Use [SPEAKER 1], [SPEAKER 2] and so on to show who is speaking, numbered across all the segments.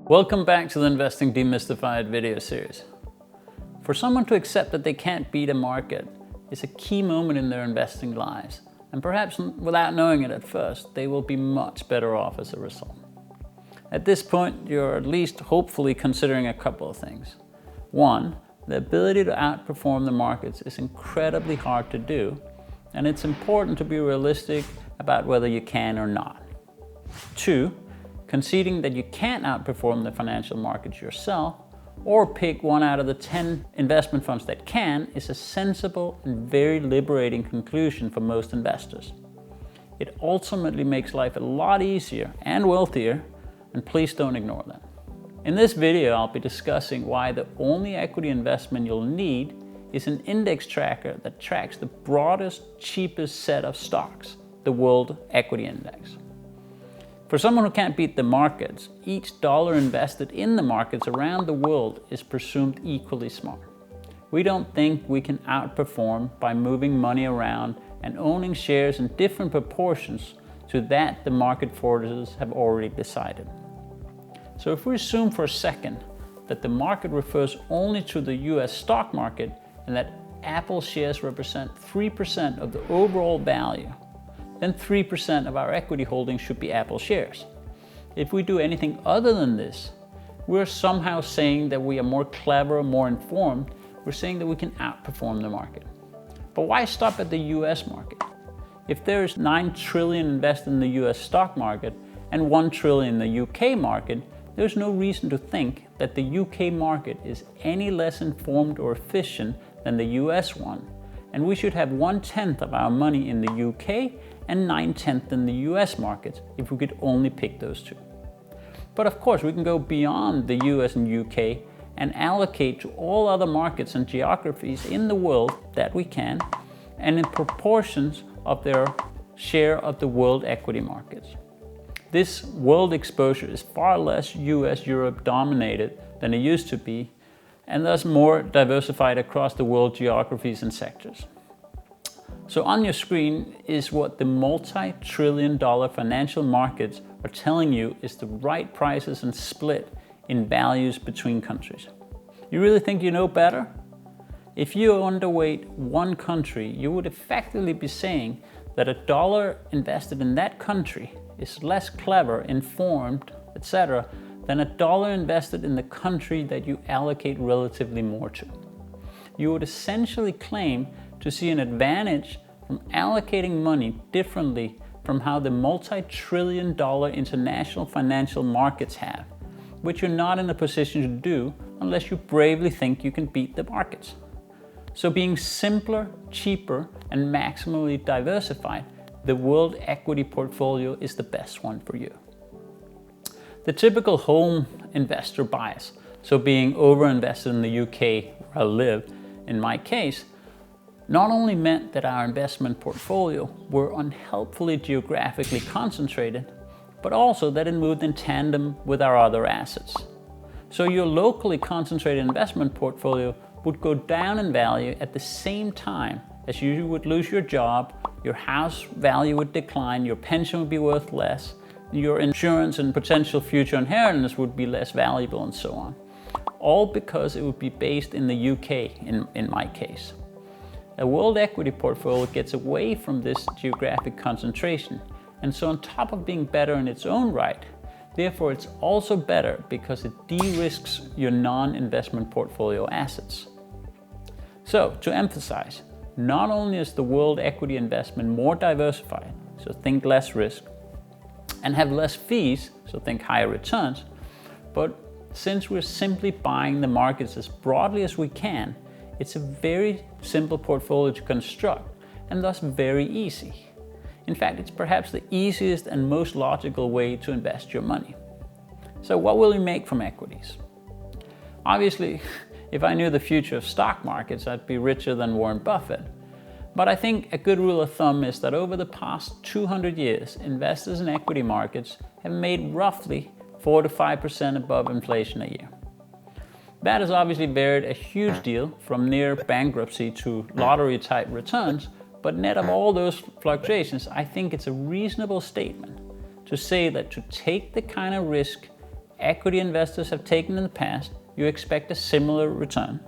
[SPEAKER 1] Welcome back to the Investing Demystified video series. For someone to accept that they can't beat a market is a key moment in their investing lives, and perhaps without knowing it at first, they will be much better off as a result. At this point, you're at least hopefully considering a couple of things. One, the ability to outperform the markets is incredibly hard to do, and it's important to be realistic about whether you can or not. Two, conceding that you can't outperform the financial markets yourself or pick one out of the 10 investment funds that can is a sensible and very liberating conclusion for most investors. It ultimately makes life a lot easier and wealthier, and please don't ignore that. In this video, I'll be discussing why the only equity investment you'll need is an index tracker that tracks the broadest, cheapest set of stocks, the World Equity Index. For someone who can't beat the markets, each dollar invested in the markets around the world is presumed equally smart. We don't think we can outperform by moving money around and owning shares in different proportions to that the market forces have already decided. So if we assume for a second that the market refers only to the US stock market and that Apple shares represent 3% of the overall value, then 3% of our equity holdings should be Apple shares. If we do anything other than this, we're somehow saying that we are more clever, more informed. We're saying that we can outperform the market. But why stop at the US market? If there's $9 trillion invested in the US stock market and $1 trillion in the UK market, there's no reason to think that the UK market is any less informed or efficient than the US one. And we should have 1/10 of our money in the UK and 9/10 in the US markets if we could only pick those two. But of course, we can go beyond the US and UK and allocate to all other markets and geographies in the world that we can, and in proportions of their share of the world equity markets. This world exposure is far less US, Europe dominated than it used to be, and thus more diversified across the world geographies and sectors. So on your screen is what the multi-trillion-dollar financial markets are telling you is the right prices and split in values between countries. You really think you know better? If you underweight one country, you would effectively be saying that a dollar invested in that country is less clever, informed, etc., than a dollar invested in the country that you allocate relatively more to. You would essentially claim to see an advantage from allocating money differently from how the multi-trillion-dollar international financial markets have, which you're not in a position to do unless you bravely think you can beat the markets. So being simpler, cheaper, and maximally diversified, the world equity portfolio is the best one for you. The typical home investor bias, so being over-invested in the UK where I live, in my case, not only meant that our investment portfolio were unhelpfully geographically concentrated, but also that it moved in tandem with our other assets. So your locally concentrated investment portfolio would go down in value at the same time as you would lose your job, your house value would decline, your pension would be worth less, your insurance and potential future inheritance would be less valuable, and so on. All because it would be based in the UK in my case. A world equity portfolio gets away from this geographic concentration, and so on top of being better in its own right, therefore it's also better because it de-risks your non-investment portfolio assets. So to emphasize, not only is the world equity investment more diversified, so think less risk, and have less fees, so think higher returns, but since we're simply buying the markets as broadly as we can, it's a very simple portfolio to construct and thus very easy. In fact, it's perhaps the easiest and most logical way to invest your money. So what will you make from equities? Obviously, if I knew the future of stock markets, I'd be richer than Warren Buffett. But I think a good rule of thumb is that over the past 200 years, investors in equity markets have made roughly 4 to 5% above inflation a year. That has obviously varied a huge deal from near bankruptcy to lottery type returns, but net of all those fluctuations, I think it's a reasonable statement to say that to take the kind of risk equity investors have taken in the past, you expect a similar return.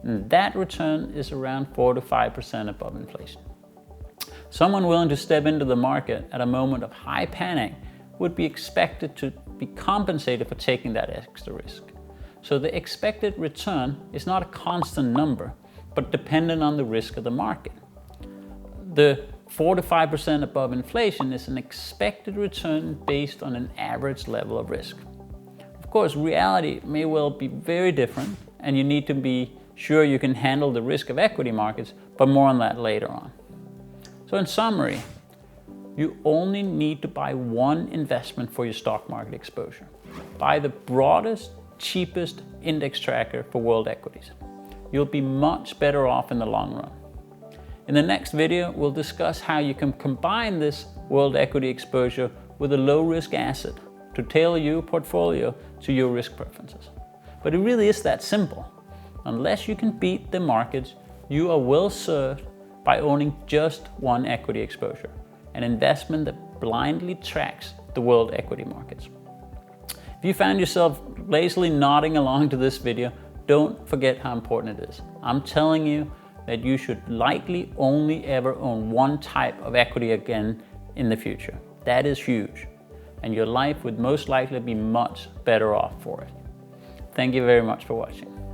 [SPEAKER 1] And that return is around 4 to 5% above inflation. Someone willing to step into the market at a moment of high panic would be expected to be compensated for taking that extra risk. So the expected return is not a constant number, but dependent on the risk of the market. The 4 to 5% above inflation is an expected return based on an average level of risk. Of course, reality may well be very different, and you need to be sure you can handle the risk of equity markets, but more on that later on. So in summary, you only need to buy one investment for your stock market exposure. Buy the broadest, cheapest index tracker for world equities. You'll be much better off in the long run. In the next video, we'll discuss how you can combine this world equity exposure with a low-risk asset to tailor your portfolio to your risk preferences. But it really is that simple. Unless you can beat the markets, you are well served by owning just one equity exposure, an investment that blindly tracks the world equity markets. If you found yourself lazily nodding along to this video, don't forget how important it is. I'm telling you that you should likely only ever own one type of equity again in the future. That is huge, and your life would most likely be much better off for it. Thank you very much for watching.